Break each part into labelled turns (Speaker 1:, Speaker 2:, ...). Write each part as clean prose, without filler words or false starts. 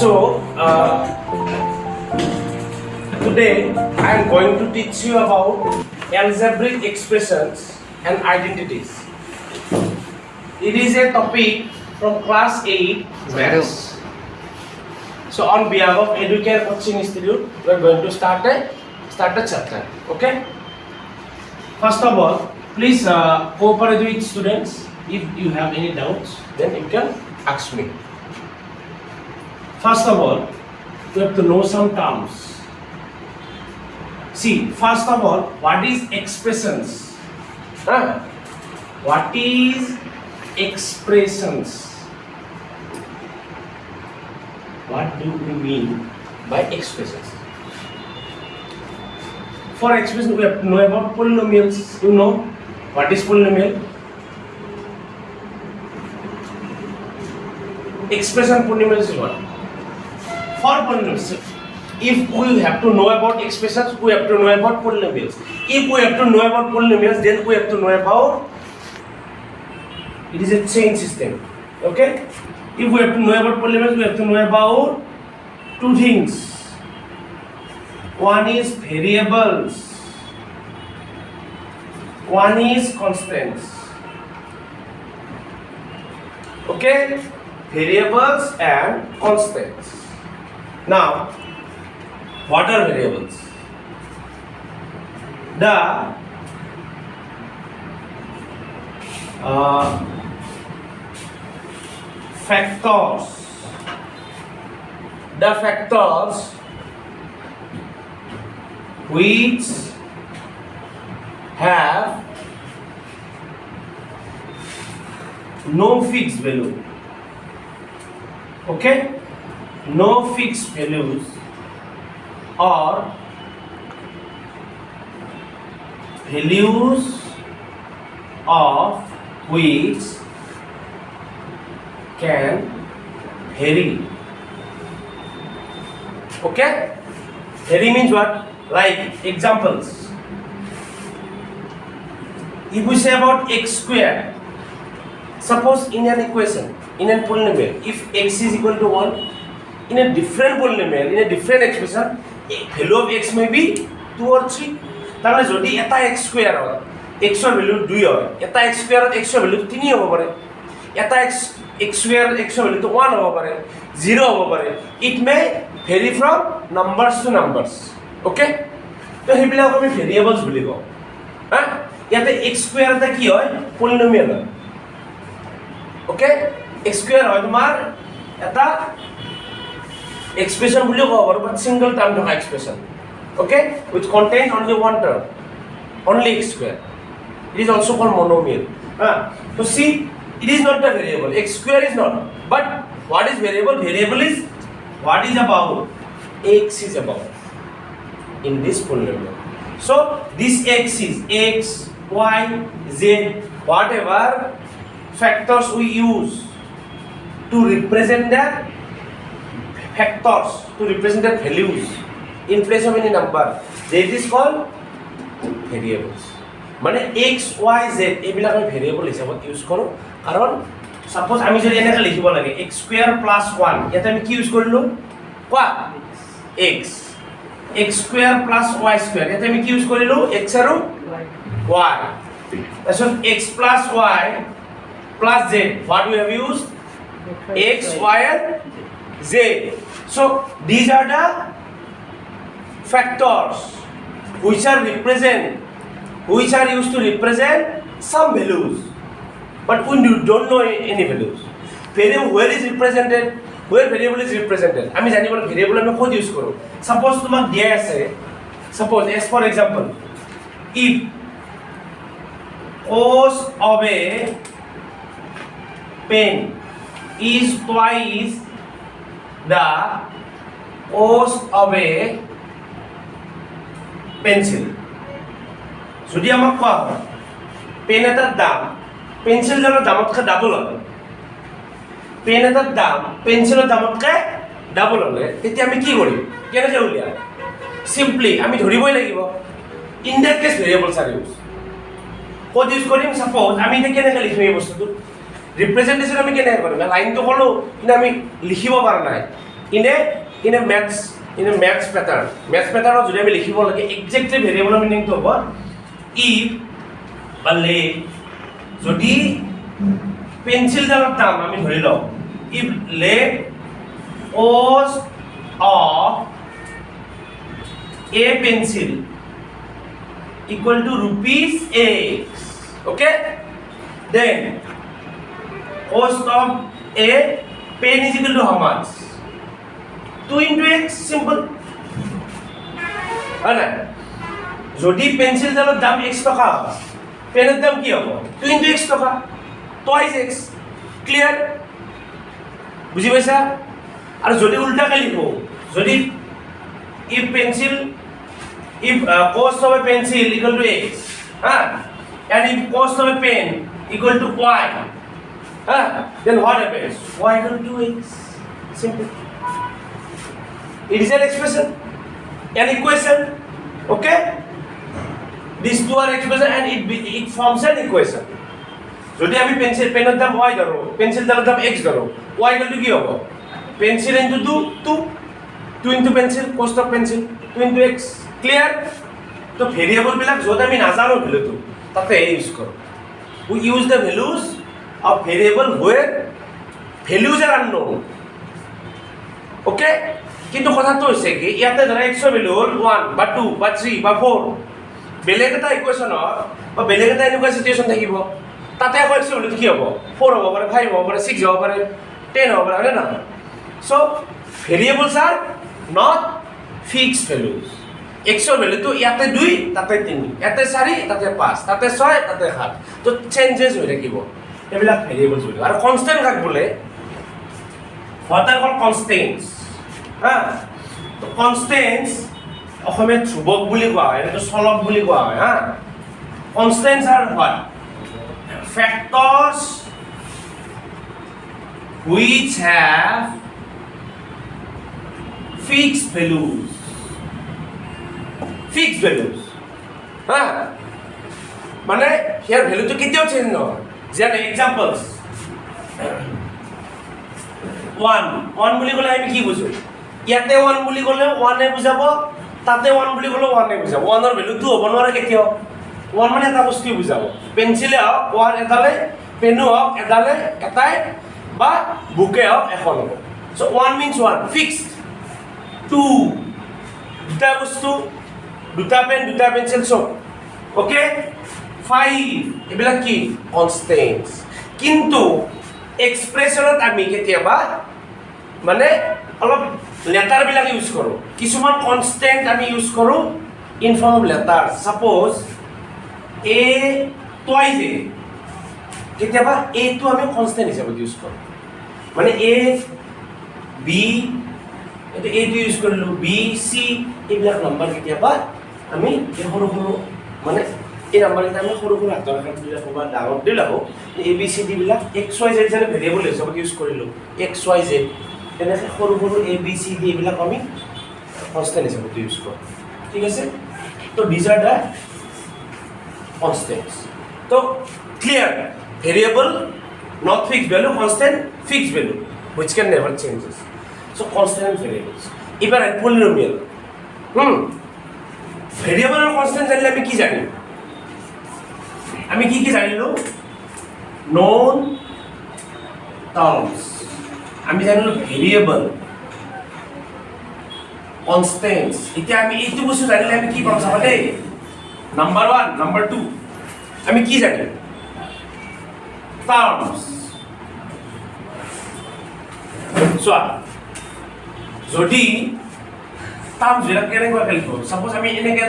Speaker 1: So, today I am going to teach you about algebraic expressions and identities. It is a topic from class 8 maths. So, on behalf of Educare Coaching Institute, we are going to start a chapter. Okay? First of all, please cooperate with students. If you have any doubts, then you can ask me. First of all, you have to know some terms. See, first of all, what is expressions? What is expressions? What do we mean by expressions? For expression, we have to know about polynomials. You know what is polynomial? Expression polynomials is what? For polynomials, if we have to know about expressions, we have to know about polynomials. If we have to know about polynomials, then we have to know about, it is a chain system. Okay? If we have to know about polynomials, we have to know about two things. One is variables, one is constants. Okay? Variables and constants. Now, what are variables? The factors which have no fixed value. Okay? No fixed values or values of which can vary. Okay? Vary means what? Like examples. If we say about x square, suppose in an equation, in a polynomial, if x is equal to 1, in a different polynomial, in a different expression, value of x may be 2 or 3. তাহলে যদি এটা x square হয় x এর value 2 হয়, এটা x স্কয়ারত x এর value 3 হ'ব পাৰে, এটা x স্কয়ার x এর ভ্যালু 1 হ'ব পাৰে, 0 হ'ব পাৰে. It may vary from numbers to numbers. Okay? তো হেবিলাক আমি ভেৰিয়েবলস বুলি কওঁ. ইয়াতে x স্কয়ার এটা কি হয়? পলিনোমিয়াল হয়. Okay? x স্কয়ার হয় তোমাৰ এটা expression বুলি কওঁ বাৰু, but single term থকা expression. Okay? Which contains only one term, only x square. It is also called monomial. So see, it is not the variable. X square is not. But what is variable? Variable is what is about. X is about in this polynomial. So this x is x, y, z, whatever factors we use to represent that factors, to represent the values in place of any number, that is called variables. মানে x, y, z এইবিলাক আমি variable হিচাপত use কৰোঁ, কাৰণ suppose আমি যদি এনেকৈ লিখিব লাগে x স্কয়াৰ প্লাস 1, ইয়াতে আমি কি ইউজ কৰিলো? কোৱা? x square plus y square, ইয়াতে আমি কি ইউজ কৰিলো? x আৰু y. তাৰপিছত x plus y plus z, what we have used? x, y and z. So these are the factors which are used to represent some values, but we don't know any values. Variable where is represented? Where variable is represented? আমি জানিব variable আমি ক'ত use কৰোঁ. Suppose তোমাক দিয়া আছে, suppose as for example, if cos of a pen is twice the cost of a pencil. যদি আমাক কোৱা হয় পেন এটাৰ দাম পেন্সিলডালৰ দামতকৈ ডাবল হয়, পেন এটাৰ দাম পেন্সিলৰ দামতকৈ ডাবল হ'লে তেতিয়া আমি কি কৰিম? কেনেকৈ উলিয়াম? চিম্পলি আমি ধৰিবই লাগিব in that case variables are use. ক'ত ইউজ কৰিম? সাপোজ আমি এতিয়া কেনেকৈ লিখিম এই বস্তুটো? ৰিপ্ৰেজেণ্টেশ্যন আমি কেনেকৈ কৰিম? লাইনটো ক'লোঁ কিন্তু আমি লিখিব পৰা নাই, in a maths pattern যদি আমি লিখিব লাগে এক্সাক্টলি ভেৰিয়েবলৰ মিনিংটো হ'ব if বা লেট যদি পেন্সিলডালৰ দাম আমি ধৰি লওঁ if let cost of a pencil equal to rupees x, okay, then cost of a pen is equal to how much? 2 into x, simple. Alright. যদি পেন্সিল ডালৰ দাম x টকা হয় পেনৰ দাম কি হ'ব 2 into x টকা twice x, clear? বুজি পাইছা? আৰু যদি উল্টাকে লিখো যদি if cost of a pencil equal to x, and if cost of a pen equal to y, then what happens? Y equal to 2x. Simple. It is an expression, an equation. Okay? These two are expression and it forms an equation. যদি আমি পেনের দাম y ধরো pencil দামের দাম x ধরো y equal to কি হবে pencil into 2 into pencil, cost of pencil 2 into x. Clear? তো ভেরিয়েবল বিলাক যত আমি নাজানো ভ্যালুটো তাতে ইউজ করো we use the values of variable where values are unknown. Okay? কিন্তু কথাটো হৈছে কি ইয়াতে ধৰা x এর ভ্যালু হল 1 বা 2 বা 3 বা 4 বেলেগ এটা ইকুয়েশনৰ বা বেলেগ এটা এনেকুৱা সিচুৱেচন থাকিব তাতে আকৌ x এর ভ্যালু কি হ'ব 4 হ'ব পাৰে 5 হ'ব পাৰে 6 হ'ব পাৰে 10 হ'ব পাৰে হয় না so variables are not fixed values. x এর ভ্যালু তো ইয়াতে 2 তাতে 3 ইয়াতে 4 তাতে 5 তাতে 6 তাতে 7 তো চেঞ্জেস হৈ থাকিব এবিলাক ভেৰিয়েবলছ হৈ আৰু কনস্ট্যান্ট কাক বলে what are called constants তো কনস্ট্যান্টস অসমে ধ্ৰুৱক বুলি কোৱা হয় এটা চলক বুলি কোৱা হয় constants are what factors which have fixed values মানে here value to কেতিয়াও চেঞ্জ নহয় যেনে examples 1 বুলি ক'লে আমি কি বুঝো ইয়াতে 1 বুলি ক'লে 1 এ বুজাব তাতে 1 বুলি ক'লে 1 এ বুজাব 1 এর ভ্যালু 2 হ'ব নোৱাৰে কেতিয়াও 1 মানে এটা বস্তু বুজাব পেন্সিলে হওক 1 এডালে পেনও হওক এডালে এটাই বা বুকে হওক এখন হ'ব so 1 means 1 fixed 2 দুটা বস্তু দুটা পেন দুটা পেন্সিল সব ওকে 5 এবিলাক কি কনস্ট্যান্টস কিন্তু এক্সপ্রেশনত আমি কেতিয়াবা মানে অলপ লেটার বিলাক ইউজ কৰো কিছুমান কনস্ট্যান্ট আমি ইউজ কৰো in form of letter suppose a twice a কেতিয়াবা a টো আমি কনস্ট্যান্ট হিচাপে ইউজ কৰো মানে a b এটা a টো ইউজ কৰিলো b c এইবিলাক নাম্বার কেতিয়াবা আমি সৰু সৰু মানে এই নাম্বার এটা আমি সৰু সৰু হাতৰ ৰেখাত দিলা বা ডাঙৰ দিলা a b c d black x y z যেনে ভেৰিয়েবল হিচাপে ইউজ কৰিলো x y z তেনেকৈ সৰু সৰু a b c d এইবিলাক আমি কনস্ট্যান্ট হিচাপে ইউজ কৰো ঠিক আছে তো these are the constants তো clear variable not fixed value constant fixed value which can never changes so constant variables এবার polynomial ভেরিয়েবল আর কনস্ট্যান্ট জানলে আমি কি জানি আমি কি জানিলো known terms আমি জানিলো ভেরিয়েবল কনস্ট্যান্টস এটা আমি এইটো বস্তু জানিলে আমি কি পাম চাবা দেই নাম্বার 1 নাম্বার 2 আমি কি জানি terms so যদি terms যেটা কেনেকুৱা লিখিব সাপোজ আমি এনেকে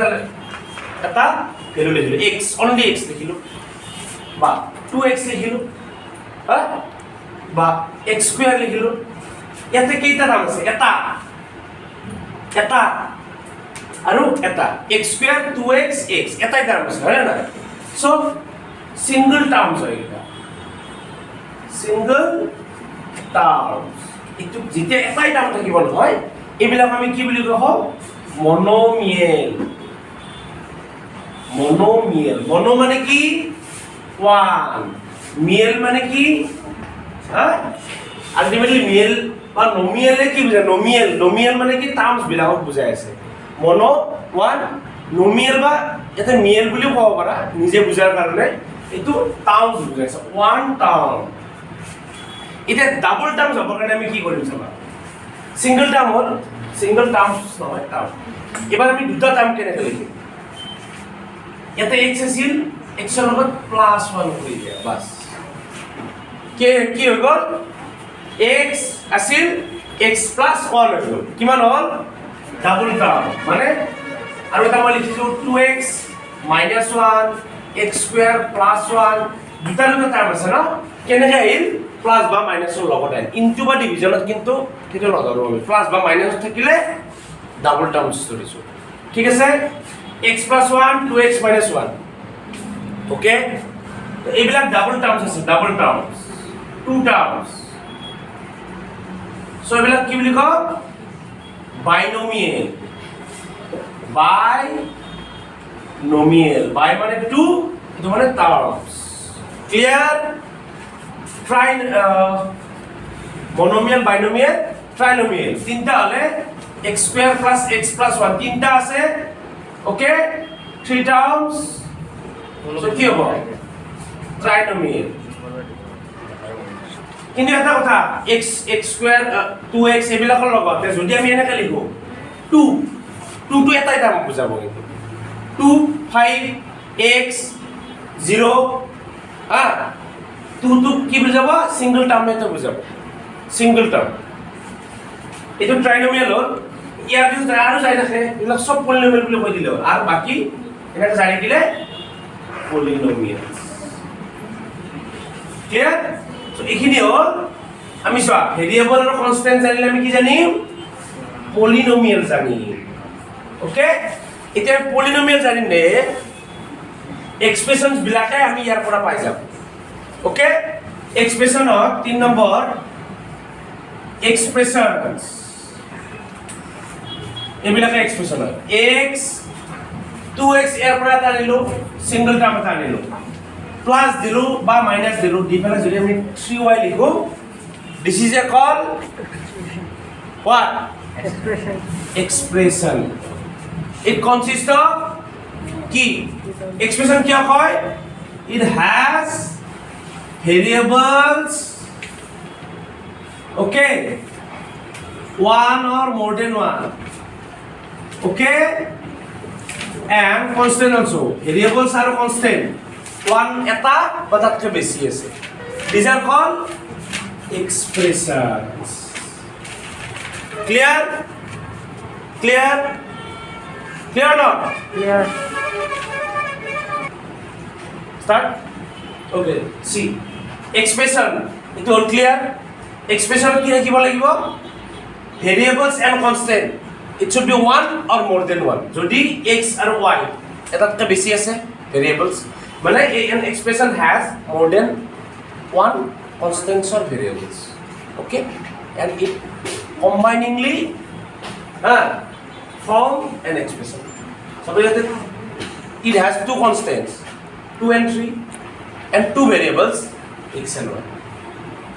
Speaker 1: এটা ভ্যালু লিখিলো x only x লিখিলো বা 2x লিখিলো বা x স্কয়ার লিখিলো ইয়াতে কেইটা টার্ম আছে এটা আৰু এটা x স্কয়ার 2x x এটাই টার্ম আছে হয় না সো সিঙ্গল টার্মস হয় এটা সিঙ্গল টার্মস একটু যেতে এটাই টার্ম থাকিব নহয় এইবিলাক আমি কি বুলি কওঁ মনোমিয়েল মনো মানে কি ওয়ান মিয়েল মানে কি আলটিমেটলি মিয়েল বা নমিয়েলে কি বুজায় নমিয়েল মানে কি টাৰ্মছ বিলাকক বুজাই আছে মনো ওৱান নমিয়েল বা এটা মিয়েল বুলিও ক'ব পাৰা নিজে বুজাৰ কাৰণে এইটো টাৰ্মছ বুজাইছে ওৱান টাৰ্ম এটা ডাবল টাৰ্মছ হ'বৰ কাৰণে আমি কি কৰিম চাবা সিঙ্গল টার্ম হল সিঙ্গল টার্মস নহয় টার্ম এবার আমি দুটা টার্ম কেনেকৈ লিখিম ইয়াতে x আছিল x ৰ লগত +1 কৰি দিয়া বাস কি হৈ গল x আছিল x + 1 হৈ গল কিমান হল ডাবল টার্ম মানে আৰু এটা মই লিখিছো 2x - 1 x² + 1 দুটা দুটা টার্ম আছে ন কেনেকৈ আহিল প্লাস বা মাইনাসৰ লগত আহিল ইনটু বা ডিভিজনত কিন্তু সেইটো নধৰো আমি প্লাস বা মাইনাস থাকিলে ডাবল টার্মস ধৰিছো ঠিক আছে x + 1 2x - 1 ওকে তো এইবিলাক ডাবল টার্মস আছে double terms two terms so এইবিলাক কি বুলি কয় বাইনোমিয়েল বাই মানে টু এটো মানে terms clear monomial binomial trinomial তিনটা হলে x² + x + 1 তিনটা আছে ওকে থ্রি টার্মস সো কি হ'ব trinomial কিন্তু এটা কথা x² 2x এবিলাকৰ লগতে যদি আমি এনেকৈ লিখো 2 টো এটাই টার্ম বুজাব কিন্তু 2 5 x 0 2 কি বুজাব সিঙ্গল টার্ম এটা বুজাব সিঙ্গল টার্ম এটা ট্রাইনোমিয়াল হল ইয়াৰ পিছত আৰু যাই থাকে এইবিলাক সব পলিনোমিয়াল বুলি কৈ দিলে হ'ল আৰু বাকি এনেকৈ যাই থাকিলে পলিনোমিয়াল ক্লিয়াৰ সো এইখিনি হ'ল আমি চোৱা ভেৰিয়েবল আৰু কনস্ট্যান্ট জানিলে আমি কি জানিম পলিনোমিয়াল জানিম ওকে এতিয়া পলিনোমিয়াল জানিলে এক্সপ্ৰেশনছ বিলাকে আমি ইয়াৰ পৰা পাই যাব ওকে এক্সপ্রেশন 3 নম্বর এক্সপ্রেশনস এবিলাকে এক্সপ্রেশন x 2x এর পৰা আনিলো সিঙ্গল টার্ম এটা আনিলো প্লাস দিলো বা মাইনাস দিলো দি পেলাই যদি আমি 3y লিখো this is a call what expression it consists of কি expression কি হয় it has variables okay one or more than one okay and constant also variables are constant one eta বা তাতকে বেশি আছে these are called expressions clear not
Speaker 2: clear
Speaker 1: start okay see expression it all clear expression কি ৰাখিব লাগিব variables and constant it should be one or more than one যদি x আৰু y এটাতকে বেছি আছে variables মানে an expression has more than one constants or variables okay and it combiningly form an expression so it has two constants 2 and 3 and two variables x and y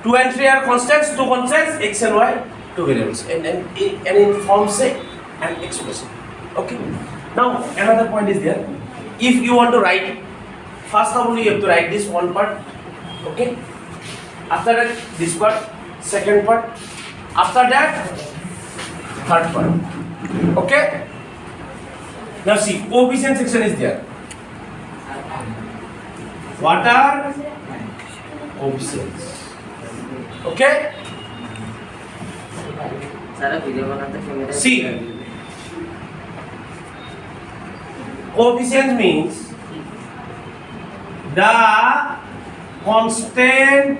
Speaker 1: 2 and 3 are constants, two constants x and y, two variables, and it forms an expression. Okay. Now another point is there. If you want to write, first of all you have to write this one part. Okay. After that this part, second part. After that third part. Okay. Now see, coefficient section is there. What are coefficients? Okay. See, coefficient means the constant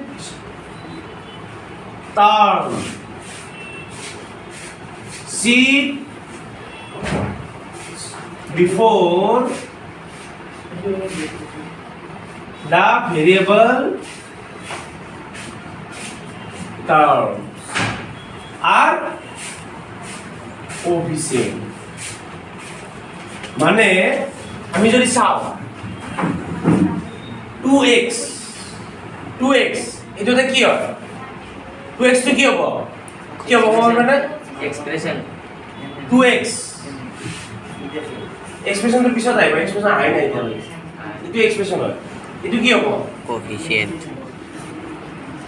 Speaker 1: term. See before the variable terms are coefficient মানে আমি যদি চাও 2x এটাতে কি হয় 2x তো কি হ'ব কি হ'ব মানে
Speaker 2: expression
Speaker 1: 2x এক্সপ্ৰেছনটো পিছত আহিব এক্সপ্ৰেছন আহাই নাই এতিয়ালৈকে এইটো এক্সপ্ৰেছন হয় এইটো কি হ'ব
Speaker 3: coefficient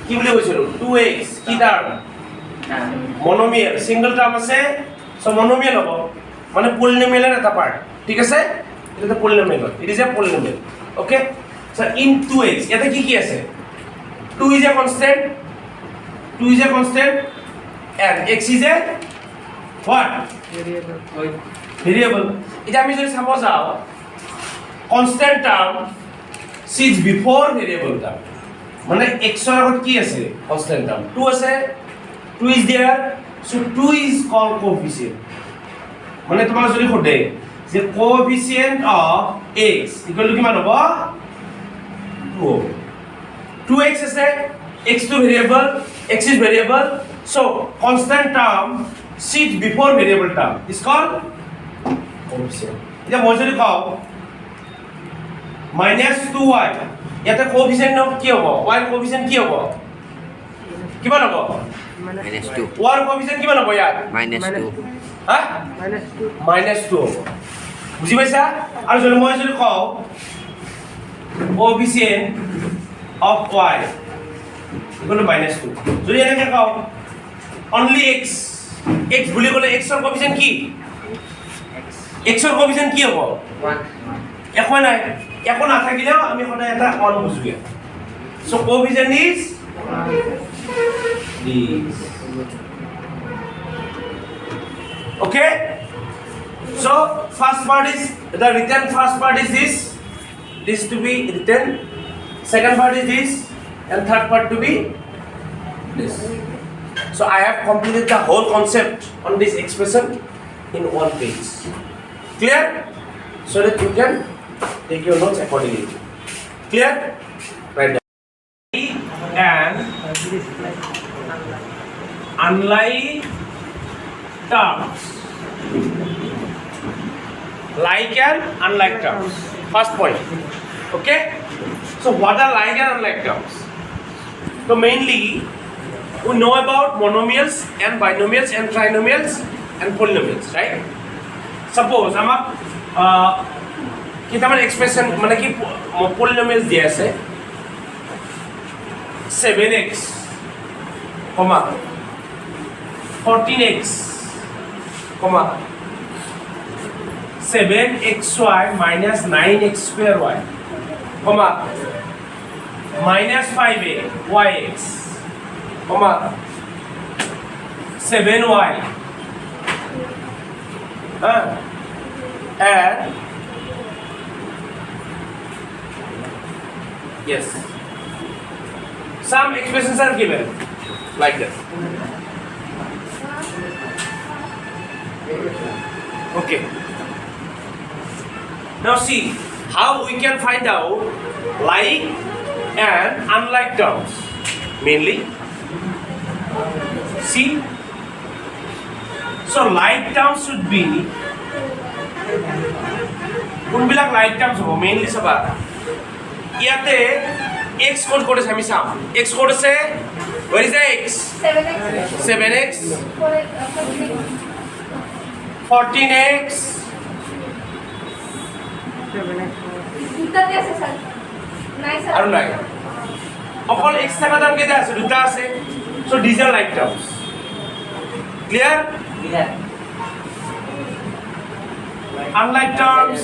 Speaker 1: কি বুলি কৈছিলো 2x কি টাৰ্ম মনোমিয়েল সিঙ্গল টার্ম আছে সো মনোমিয়েল হ'ব মানে পলিনোমিয়েলৰ এটা পাৰ্ট ঠিক আছে এটা polynomial it is a polynomial okay so in 2x ইয়াতে কি আছে 2 is a constant 2 is a constant and x is a what variable এটা আমি যদি চাব যাও constant term sits before variable term মানে x এর আগত কি আছে constant term 2 আছে 2 is there so 2 is called coefficient মানে তোমাক যদি সোধে যে coefficient of x equal to কিমান হ'ব 2 2x is a x2 variable x is variable so constant term sits before variable term is called coefficient এটা মই যদি কও -2y ইয়াতে coefficient কি হ'ব y coefficient কি হ'ব কিমান হ'ব
Speaker 3: -2
Speaker 1: y coefficient কিমান হ'ব ইয়াত
Speaker 3: -2
Speaker 1: হা -2 হ'ব বুজি পাইছা আৰু যদি মই যদি কও coefficient of y equal to -2 যদি এনেকে কও only x x বুলি ক'লে x ৰ coefficient কি x ৰ coefficient কি হ'ব
Speaker 2: 1
Speaker 1: একো নাই একো নাথাকিলেও আমি সদায় এটা 1 বুজুগে so coefficient is this okay so first part is the written first part is this to be written second part is this and third part to be this so I have completed the whole concept on this expression in one page clear so that you can take your notes accordingly clear right down and unlike terms like and unlike terms first point okay so what are like and unlike terms so mainly we know about monomials and binomials and trinomials and polynomials right suppose আমাক কিটামান expression মানে কি polynomials দিয়া আছে 7x, 14x, 7xy minus 9x square y, minus 5a yx, 7y, and yes, some expressions are given like this. Okay. Now see how we can find out like and unlike terms. Mainly, see. So like terms should be. কোনবিলাক like terms হ'ব mainly চাবা ইয়াতে x code করেছে আমি চাম x code আছে where is the x 7x 14x আৰু নাই অকল x থাকা দাম কেইটা আছে দুটা আছে so these are like terms clear unlike terms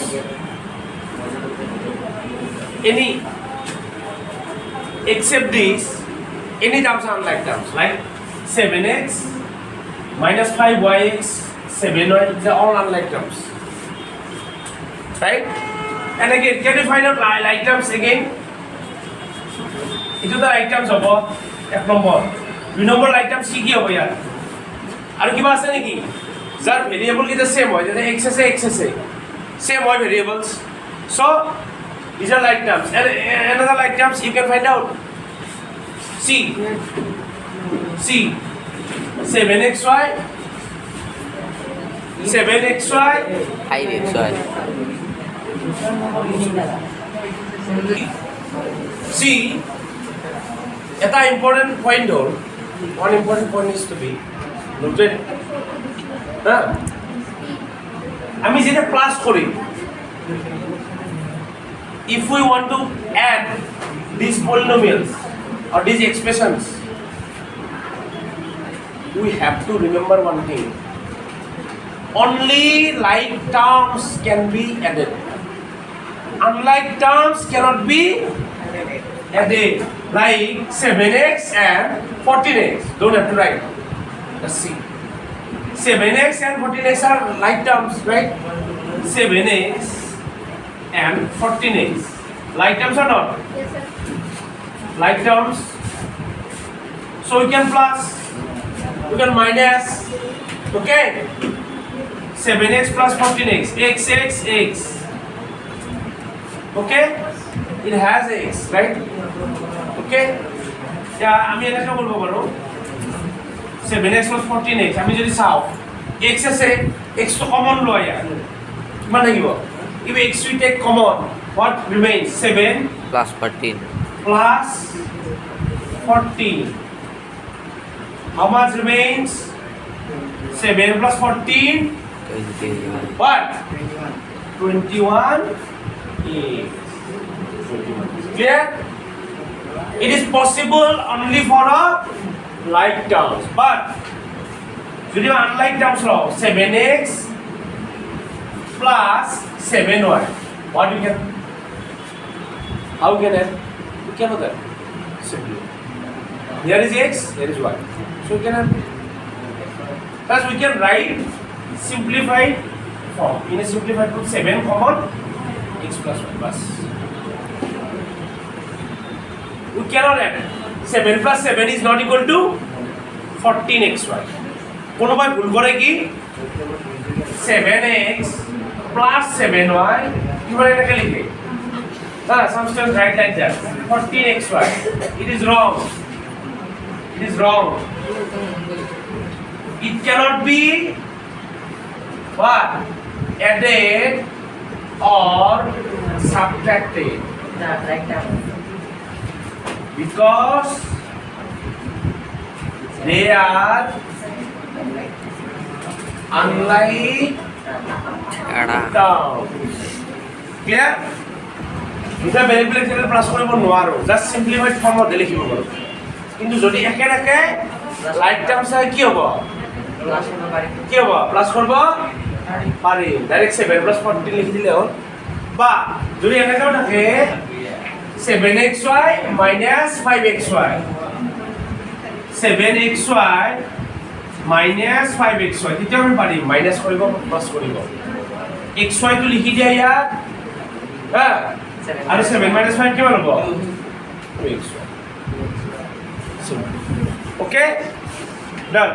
Speaker 1: any except these any terms are unlike terms like 7x minus 5yx 7y these are all unlike terms right and again can you find out like terms again itu the like terms hobo ek number 2 number like terms ki hobo yaar aru kiba ase neki jar variable ki the same hoy jete x ase same hoy variables so these are like terms and another like terms you can find out see 7xy 7xy
Speaker 3: 5xy
Speaker 1: see এটা important point hole one important point is to be noted হ্যাঁ আমি যেটা plus করি if we want to add these polynomials or these expressions we have to remember one thing only like terms can be added unlike terms cannot be added like 7x and 14x don't have to write let's see 7x and 14x are like terms right 7x and 14x like terms or not
Speaker 4: Yes, sir.
Speaker 1: like terms so we can plus we can minus okay 7x plus 14x x x x okay it has x right okay yeah আমি এটা কি বলবো বলো 7x plus 14x আমি যদি চাও x আছে x তো কমন লয় কিমান লাগিব if x we take common what remains 7
Speaker 3: Plus 14.
Speaker 1: plus 14 how much remains 7 plus 14
Speaker 3: 21.
Speaker 1: what 21 is 21 clear it is possible only for a like terms but যদি unlike terms law 7x plus 7y what you can how you can add you cannot add simply here is x here is y so you can add thus we can write simplified form in a simplified form 7 common x plus y plus we cannot add 7 plus 7 is not equal to 14xy কোনো ভাই ভুল করে কি 7x plus 7y কিভাবে এটাকে লিখে some students write like that 14xy it is wrong it cannot be what added or subtracted because they are unlike
Speaker 3: Ada.
Speaker 1: terms clear দুটা variable যেটা প্লাস কৰিব নোৱাৰো জাস্ট সিম্পলিফাইড ফৰ্মত লিখিব পাৰো কিন্তু যদি একেলগে লাইক টার্মস হয় কি হ'ব কি হ'ব প্লাস কৰিব পাৰি ডাইরেক্ট 7 plus 14 লিখি দিলে হ'ল বা যদি এনেকৈ থাকে 7xy minus 5xy 7xy minus 5xy তেতিয়া আমি পাৰিম মাইনাস কৰিব প্লাস কৰিব xy টো লিখি দিয়া ইয়াত হ্যাঁ আৰু 7 minus 5 কিমান হ'ব 2xy okay done